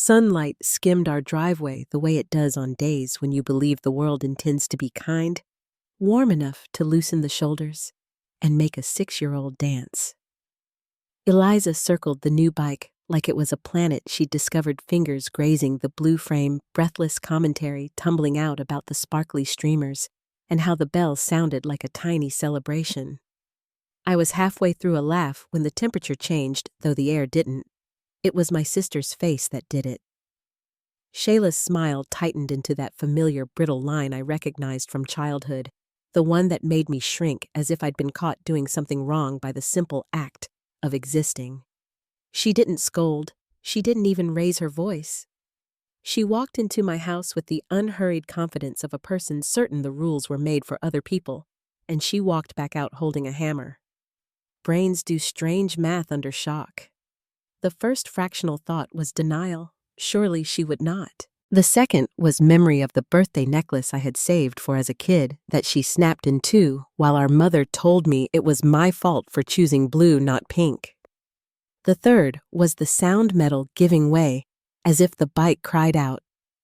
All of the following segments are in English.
Sunlight skimmed our driveway the way it does on days when you believe the world intends to be kind, warm enough to loosen the shoulders and make a 6-year-old dance. Eliza circled the new bike like it was a planet she'd discovered, fingers grazing the blue frame, breathless commentary tumbling out about the sparkly streamers and how the bells sounded like a tiny celebration. I was halfway through a laugh when the temperature changed, though the air didn't. It was my sister's face that did it. Shayla's smile tightened into that familiar brittle line I recognized from childhood, the one that made me shrink as if I'd been caught doing something wrong by the simple act of existing. She didn't scold. She didn't even raise her voice. She walked into my house with the unhurried confidence of a person certain the rules were made for other people, and she walked back out holding a hammer. Brains do strange math under shock. The first fractional thought was denial. Surely she would not. The second was memory of the birthday necklace I had saved for as a kid that she snapped in two while our mother told me it was my fault for choosing blue, not pink. The third was the sound metal giving way as if the bike cried out,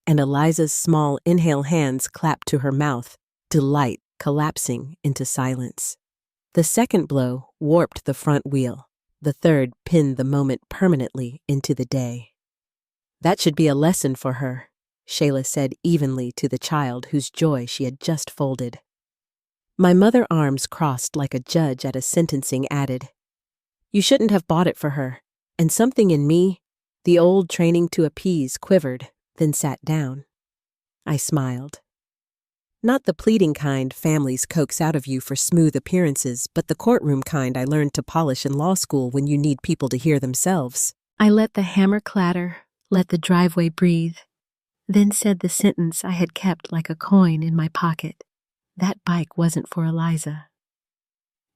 and Eliza's small inhale hands clapped to her mouth, delight collapsing into silence. The second blow warped the front wheel. The third pinned the moment permanently into the day. That should be a lesson for her, Shayla said evenly to the child whose joy she had just folded. My mother's arms crossed like a judge at a sentencing added, "You shouldn't have bought it for her," and something in me, the old training to appease, quivered, then sat down. I smiled. Not the pleading kind families coax out of you for smooth appearances, but the courtroom kind I learned to polish in law school when you need people to hear themselves. I let the hammer clatter, let the driveway breathe, then said the sentence I had kept like a coin in my pocket. That bike wasn't for Eliza.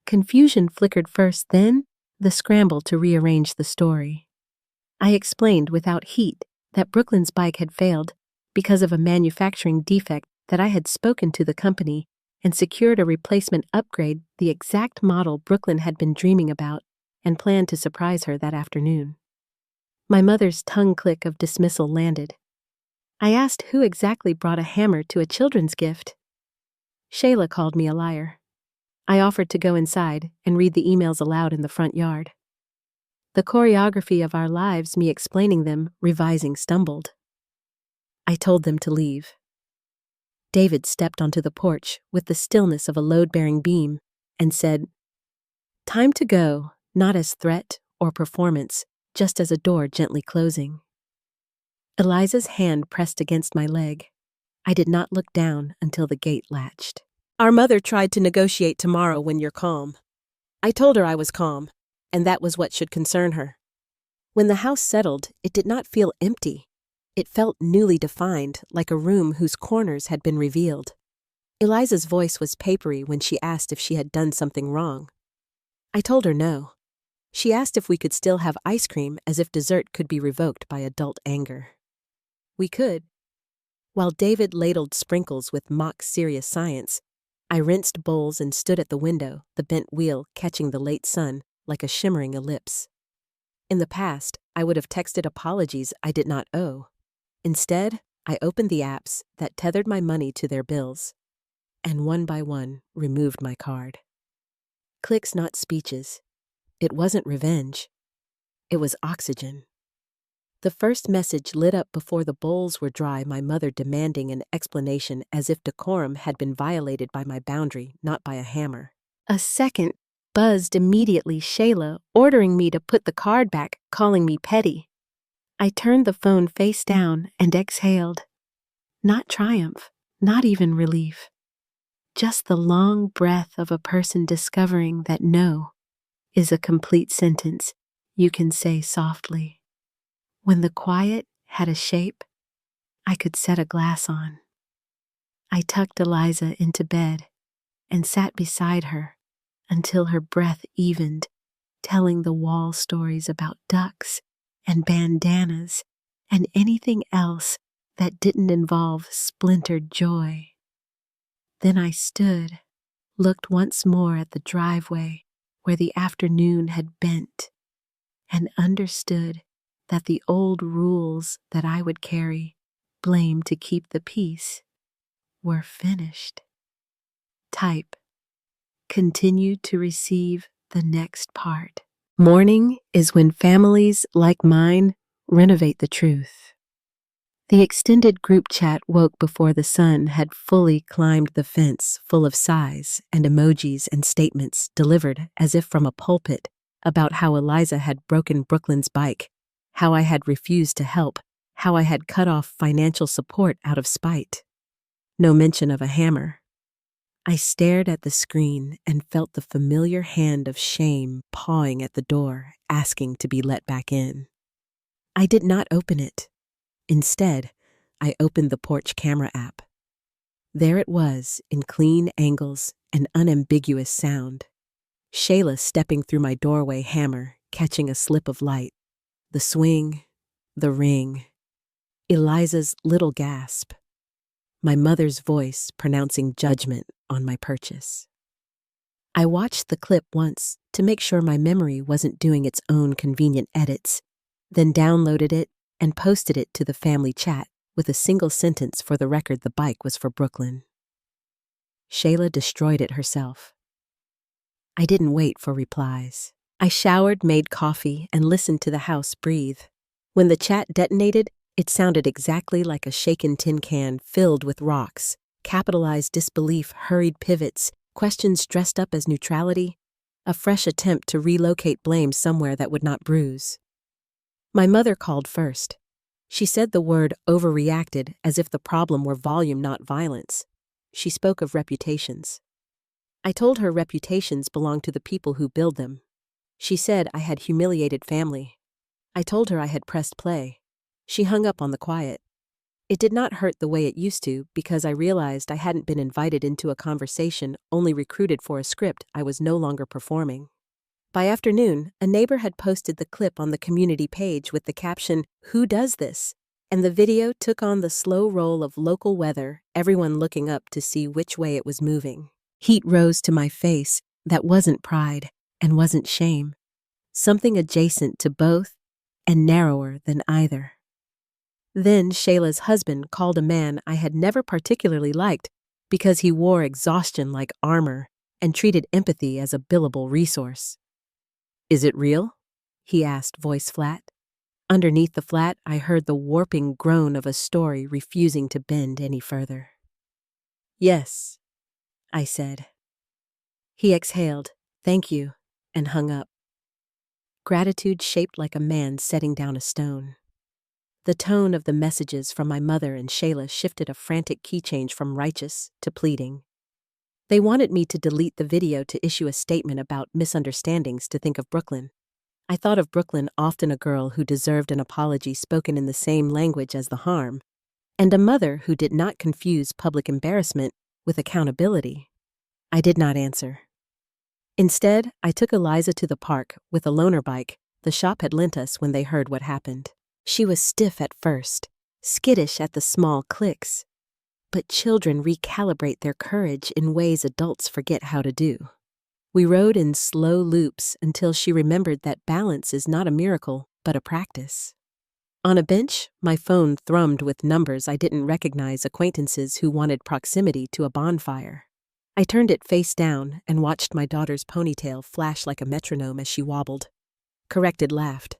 Confusion flickered first, then the scramble to rearrange the story. I explained without heat that Brooklyn's bike had failed because of a manufacturing defect, that I had spoken to the company and secured a replacement upgrade, the exact model Brooklyn had been dreaming about, and planned to surprise her that afternoon. My mother's tongue click of dismissal landed. I asked who exactly brought a hammer to a children's gift. Shayla called me a liar. I offered to go inside and read the emails aloud in the front yard. The choreography of our lives, me explaining them, revising, stumbled. I told them to leave. David stepped onto the porch with the stillness of a load-bearing beam and said, "Time to go," not as threat or performance, just as a door gently closing. Eliza's hand pressed against my leg. I did not look down until the gate latched. "Our mother tried to negotiate tomorrow when you're calm." I told her I was calm, and that was what should concern her. When the house settled, it did not feel empty. It felt newly defined, like a room whose corners had been revealed. Eliza's voice was papery when she asked if she had done something wrong. I told her no. She asked if we could still have ice cream, as if dessert could be revoked by adult anger. We could. While David ladled sprinkles with mock serious science, I rinsed bowls and stood at the window, the bent wheel catching the late sun like a shimmering ellipse. In the past, I would have texted apologies I did not owe. Instead, I opened the apps that tethered my money to their bills, and one by one removed my card. Clicks, not speeches. It wasn't revenge. It was oxygen. The first message lit up before the bowls were dry, my mother demanding an explanation as if decorum had been violated by my boundary, not by a hammer. A second buzzed immediately, Shayla ordering me to put the card back, calling me petty. I turned the phone face down and exhaled. Not triumph, not even relief. Just the long breath of a person discovering that no is a complete sentence you can say softly. When the quiet had a shape, I could set a glass on. I tucked Eliza into bed and sat beside her until her breath evened, telling the wall stories about ducks and bandanas and anything else that didn't involve splintered joy. Then I stood, looked once more at the driveway where the afternoon had bent, and understood that the old rules that I would carry, blame to keep the peace, were finished. Type. Continue to receive the next part. Mourning is when families like mine renovate the truth. The extended group chat woke before the sun had fully climbed the fence, full of sighs and emojis and statements delivered as if from a pulpit about how Eliza had broken Brooklyn's bike, how I had refused to help, how I had cut off financial support out of spite. No mention of a hammer. I stared at the screen and felt the familiar hand of shame pawing at the door, asking to be let back in. I did not open it. Instead, I opened the porch camera app. There it was, in clean angles and unambiguous sound. Shayla stepping through my doorway hammer, catching a slip of light. The swing, the ring. Eliza's little gasp. My mother's voice pronouncing judgment on my purchase. I watched the clip once to make sure my memory wasn't doing its own convenient edits, then downloaded it and posted it to the family chat with a single sentence for the record the bike was for Brooklyn. Shayla destroyed it herself. I didn't wait for replies. I showered, made coffee, and listened to the house breathe. When the chat detonated, it sounded exactly like a shaken tin can filled with rocks, capitalized disbelief, hurried pivots, questions dressed up as neutrality, a fresh attempt to relocate blame somewhere that would not bruise. My mother called first. She said the word overreacted as if the problem were volume, not violence. She spoke of reputations. I told her reputations belong to the people who build them. She said I had humiliated family. I told her I had pressed play. She hung up on the quiet. It did not hurt the way it used to because I realized I hadn't been invited into a conversation, only recruited for a script I was no longer performing. By afternoon, a neighbor had posted the clip on the community page with the caption, "Who does this?" And the video took on the slow roll of local weather, everyone looking up to see which way it was moving. Heat rose to my face that wasn't pride and wasn't shame. Something adjacent to both and narrower than either. Then Shayla's husband called a man I had never particularly liked because he wore exhaustion like armor and treated empathy as a billable resource. "Is it real?" he asked, voice flat. Underneath the flat, I heard the warping groan of a story refusing to bend any further. "Yes," I said. He exhaled, "Thank you," and hung up. Gratitude shaped like a man setting down a stone. The tone of the messages from my mother and Shayla shifted a frantic key change from righteous to pleading. They wanted me to delete the video to issue a statement about misunderstandings to think of Brooklyn. I thought of Brooklyn often a girl who deserved an apology spoken in the same language as the harm, and a mother who did not confuse public embarrassment with accountability. I did not answer. Instead, I took Eliza to the park with a loaner bike the shop had lent us when they heard what happened. She was stiff at first, skittish at the small clicks. But children recalibrate their courage in ways adults forget how to do. We rode in slow loops until she remembered that balance is not a miracle, but a practice. On a bench, my phone thrummed with numbers I didn't recognize, acquaintances who wanted proximity to a bonfire. I turned it face down and watched my daughter's ponytail flash like a metronome as she wobbled. Corrected laughed.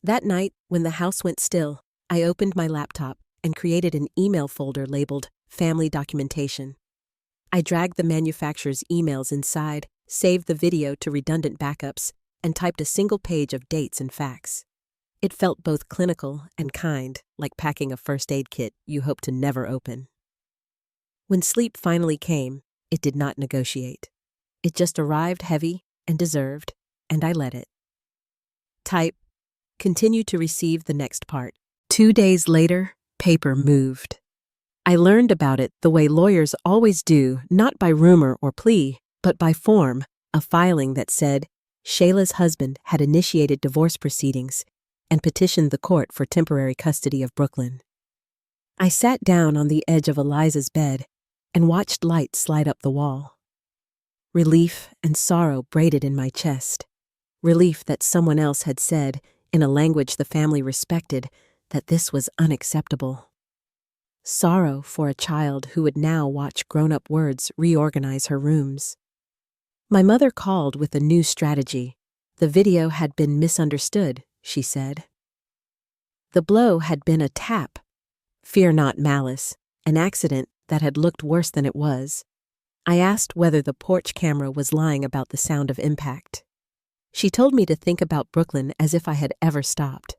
That night, when the house went still, I opened my laptop and created an email folder labeled Family Documentation. I dragged the manufacturer's emails inside, saved the video to redundant backups, and typed a single page of dates and facts. It felt both clinical and kind, like packing a first aid kit you hope to never open. When sleep finally came, it did not negotiate. It just arrived heavy and deserved, and I let it. Type, continue to receive the next part. 2 days later, paper moved. I learned about it the way lawyers always do, not by rumor or plea, but by form, a filing that said Shayla's husband had initiated divorce proceedings and petitioned the court for temporary custody of Brooklyn. I sat down on the edge of Eliza's bed and watched light slide up the wall. Relief and sorrow braided in my chest. Relief that someone else had said, in a language the family respected, that this was unacceptable. Sorrow for a child who would now watch grown-up words reorganize her rooms. My mother called with a new strategy. The video had been misunderstood, she said. The blow had been a tap. Fear not malice, an accident that had looked worse than it was. I asked whether the porch camera was lying about the sound of impact. She told me to think about Brooklyn as if I had ever stopped.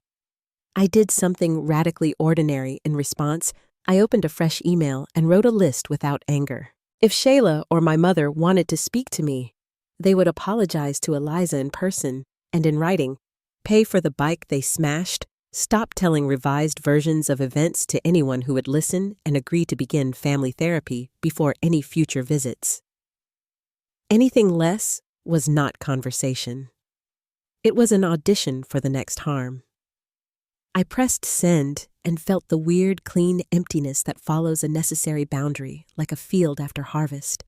I did something radically ordinary in response. I opened a fresh email and wrote a list without anger. If Shayla or my mother wanted to speak to me, they would apologize to Eliza in person and in writing, pay for the bike they smashed, stop telling revised versions of events to anyone who would listen, and agree to begin family therapy before any future visits. Anything less was not conversation. It was an audition for the next harm. I pressed send and felt the weird, clean emptiness that follows a necessary boundary, like a field after harvest.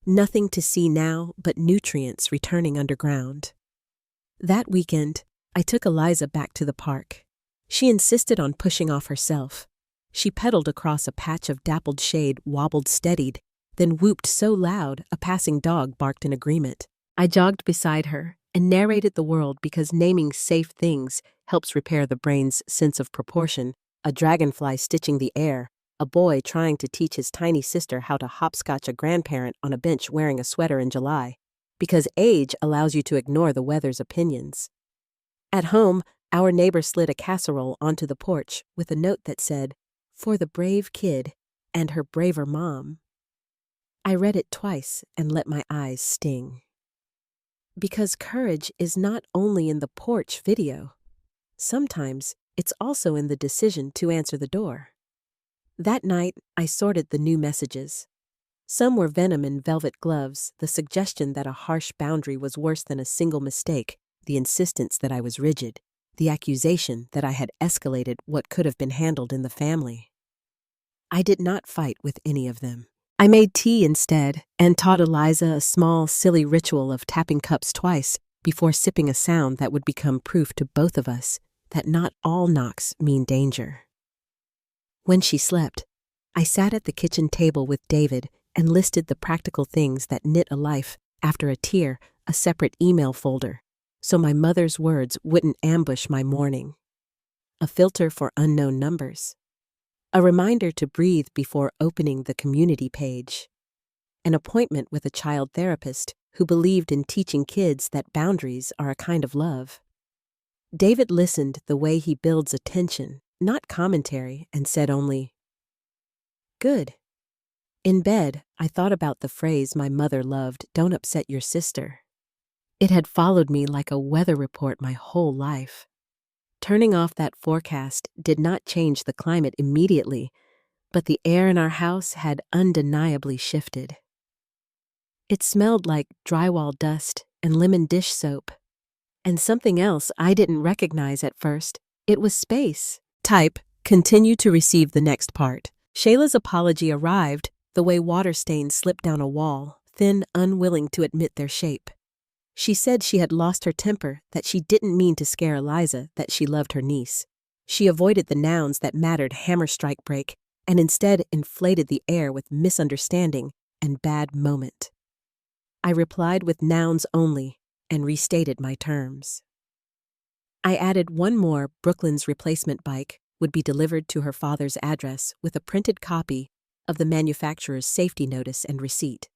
Nothing to see now but nutrients returning underground. That weekend, I took Eliza back to the park. She insisted on pushing off herself. She pedaled across a patch of dappled shade, wobbled steadied, then whooped so loud a passing dog barked in agreement. I jogged beside her and narrated the world because naming safe things helps repair the brain's sense of proportion. A dragonfly stitching the air, a boy trying to teach his tiny sister how to hopscotch a grandparent on a bench wearing a sweater in July, because age allows you to ignore the weather's opinions. At home, our neighbor slid a casserole onto the porch with a note that said, "For the brave kid and her braver mom." I read it twice and let my eyes sting. Because courage is not only in the porch video. Sometimes it's also in the decision to answer the door. That night, I sorted the new messages. Some were venom in velvet gloves, the suggestion that a harsh boundary was worse than a single mistake, the insistence that I was rigid, the accusation that I had escalated what could have been handled in the family. I did not fight with any of them. I made tea instead and taught Eliza a small, silly ritual of tapping cups twice before sipping a sound that would become proof to both of us that not all knocks mean danger. When she slept, I sat at the kitchen table with David and listed the practical things that knit a life after a tear, a separate email folder, so my mother's words wouldn't ambush my morning. A filter for unknown numbers. A reminder to breathe before opening the community page. An appointment with a child therapist who believed in teaching kids that boundaries are a kind of love. David listened the way he builds attention, not commentary, and said only, "Good." In bed, I thought about the phrase my mother loved, "Don't upset your sister." It had followed me like a weather report my whole life. Turning off that forecast did not change the climate immediately, but the air in our house had undeniably shifted. It smelled like drywall dust and lemon dish soap. And something else I didn't recognize at first. It was space. Type, continue to receive the next part. Shayla's apology arrived the way water stains slip down a wall, thin, unwilling to admit their shape. She said she had lost her temper, that she didn't mean to scare Eliza, that she loved her niece. She avoided the nouns that mattered, hammer strike break, and instead inflated the air with misunderstanding and bad moment. I replied with nouns only and restated my terms. I added one more. Brooklyn's replacement bike would be delivered to her father's address with a printed copy of the manufacturer's safety notice and receipt.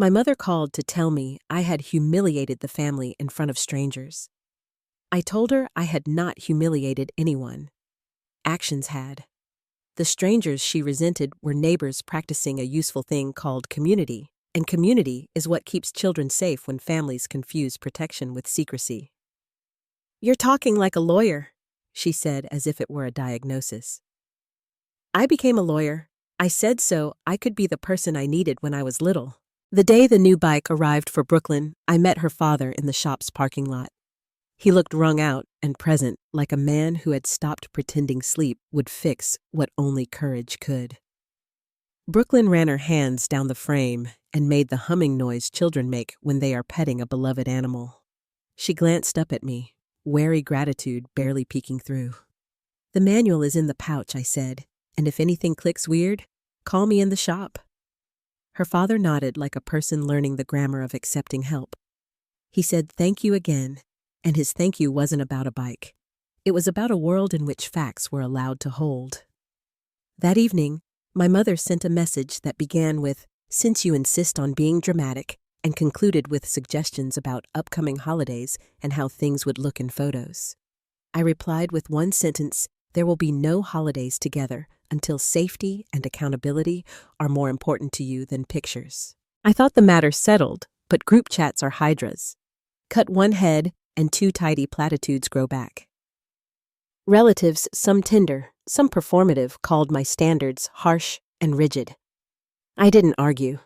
My mother called to tell me I had humiliated the family in front of strangers. I told her I had not humiliated anyone. Actions had. The strangers she resented were neighbors practicing a useful thing called community, and community is what keeps children safe when families confuse protection with secrecy. "You're talking like a lawyer," she said as if it were a diagnosis. I became a lawyer. I said so I could be the person I needed when I was little. The day the new bike arrived for Brooklyn, I met her father in the shop's parking lot. He looked wrung out and present, like a man who had stopped pretending sleep would fix what only courage could. Brooklyn ran her hands down the frame and made the humming noise children make when they are petting a beloved animal. She glanced up at me, wary gratitude barely peeking through. "The manual is in the pouch," I said, "and if anything clicks weird, call me in the shop." Her father nodded like a person learning the grammar of accepting help. He said thank you again, and his thank you wasn't about a bike. It was about a world in which facts were allowed to hold. That evening, my mother sent a message that began with, "Since you insist on being dramatic," and concluded with suggestions about upcoming holidays and how things would look in photos. I replied with one sentence, "There will be no holidays together until safety and accountability are more important to you than pictures." I thought the matter settled, but group chats are hydras. Cut one head and two tidy platitudes grow back. Relatives, some tender, some performative, called my standards harsh and rigid. I didn't argue.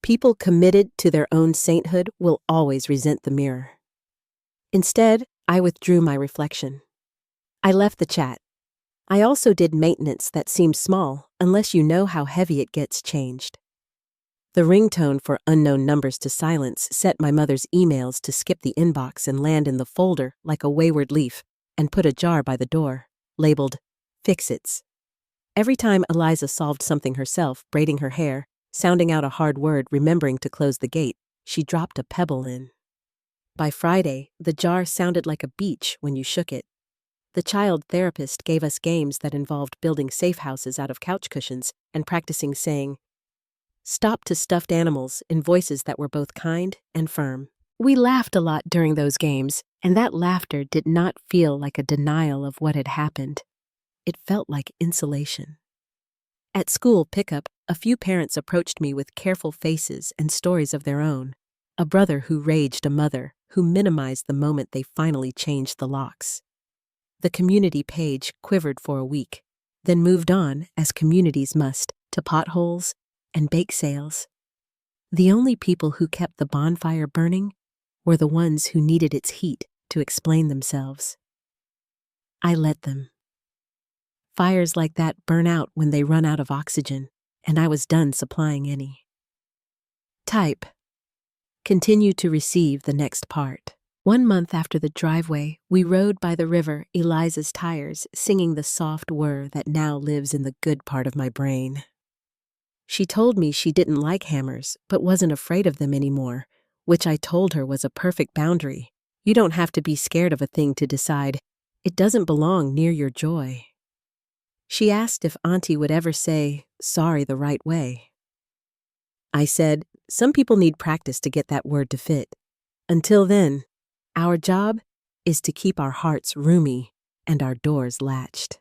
People committed to their own sainthood will always resent the mirror. Instead, I withdrew my reflection. I left the chat. I also did maintenance that seems small unless you know how heavy it gets changed. The ringtone for unknown numbers to silence set my mother's emails to skip the inbox and land in the folder like a wayward leaf and put ajar by the door, labeled Fix-Its. Every time Eliza solved something herself, braiding her hair, sounding out a hard word, remembering to close the gate, she dropped a pebble in. By Friday, the jar sounded like a beach when you shook it. The child therapist gave us games that involved building safe houses out of couch cushions and practicing saying "stop" to stuffed animals in voices that were both kind and firm. We laughed a lot during those games, and that laughter did not feel like a denial of what had happened. It felt like insulation. At school pickup, a few parents approached me with careful faces and stories of their own. A brother who raged, a mother who minimized the moment they finally changed the locks. The community page quivered for a week, then moved on, as communities must, to potholes and bake sales. The only people who kept the bonfire burning were the ones who needed its heat to explain themselves. I let them. Fires like that burn out when they run out of oxygen, and I was done supplying any. Type. Continue to receive the next part. 1 month after the driveway, we rode by the river, Eliza's tires, singing the soft whir that now lives in the good part of my brain. She told me she didn't like hammers, but wasn't afraid of them anymore, which I told her was a perfect boundary. You don't have to be scared of a thing to decide it doesn't belong near your joy. She asked if Auntie would ever say sorry the right way. I said, some people need practice to get that word to fit. Until then, our job is to keep our hearts roomy and our doors latched.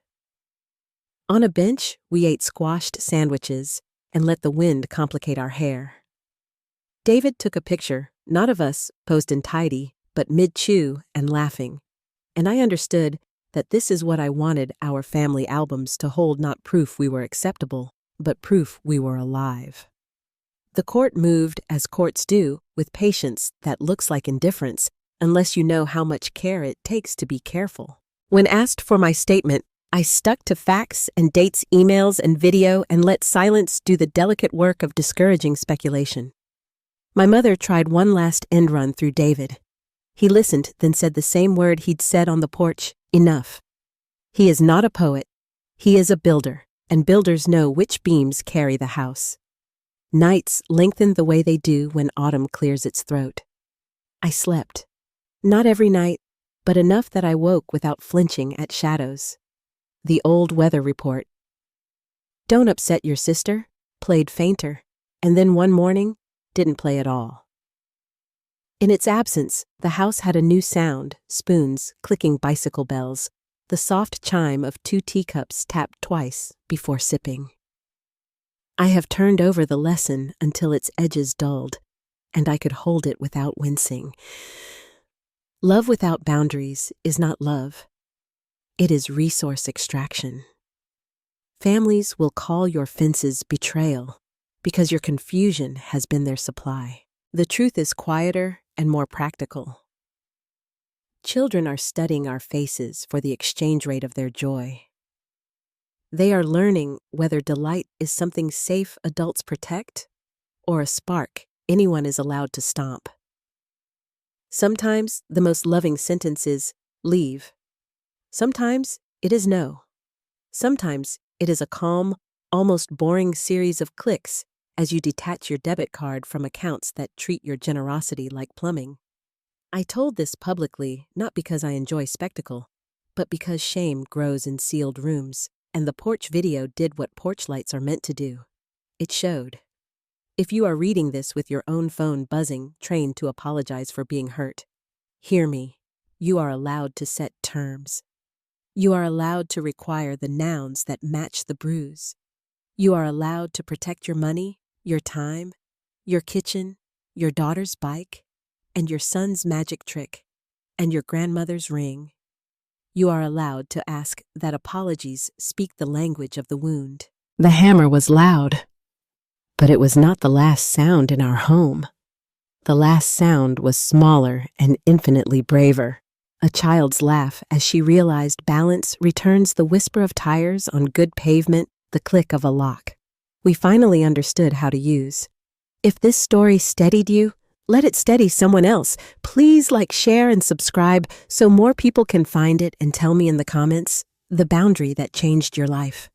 On a bench, we ate squashed sandwiches and let the wind complicate our hair. David took a picture, not of us, posed in tidy, but mid-chew and laughing, and I understood that this is what I wanted our family albums to hold, not proof we were acceptable, but proof we were alive. The court moved as courts do, with patience that looks like indifference, unless you know how much care it takes to be careful. When asked for my statement, I stuck to facts and dates, emails and video, and let silence do the delicate work of discouraging speculation. My mother tried one last end run through David. He listened, then said the same word he'd said on the porch, enough. He is not a poet. He is a builder, and builders know which beams carry the house. Nights lengthen the way they do when autumn clears its throat. I slept. Not every night, but enough that I woke without flinching at shadows. The old weather report. Don't upset your sister, played fainter, and then one morning, didn't play at all. In its absence, the house had a new sound, spoons, clicking bicycle bells, the soft chime of 2 teacups tapped twice before sipping. I have turned over the lesson until its edges dulled, and I could hold it without wincing. Love without boundaries is not love. It is resource extraction. Families will call your fences betrayal because your confusion has been their supply. The truth is quieter and more practical. Children are studying our faces for the exchange rate of their joy. They are learning whether delight is something safe adults protect or a spark anyone is allowed to stomp. Sometimes the most loving sentence is, leave. Sometimes it is no. Sometimes it is a calm, almost boring series of clicks as you detach your debit card from accounts that treat your generosity like plumbing. I told this publicly not because I enjoy spectacle, but because shame grows in sealed rooms, and the porch video did what porch lights are meant to do. It showed. If you are reading this with your own phone buzzing, trained to apologize for being hurt, hear me. You are allowed to set terms. You are allowed to require the nouns that match the bruise. You are allowed to protect your money, your time, your kitchen, your daughter's bike, and your son's magic trick, and your grandmother's ring. You are allowed to ask that apologies speak the language of the wound. The hammer was loud, but it was not the last sound in our home. The last sound was smaller and infinitely braver. A child's laugh as she realized balance returns the whisper of tires on good pavement, the click of a lock. We finally understood how to use. If this story steadied you, let it steady someone else. Please like, share, and subscribe so more people can find it and tell me in the comments the boundary that changed your life.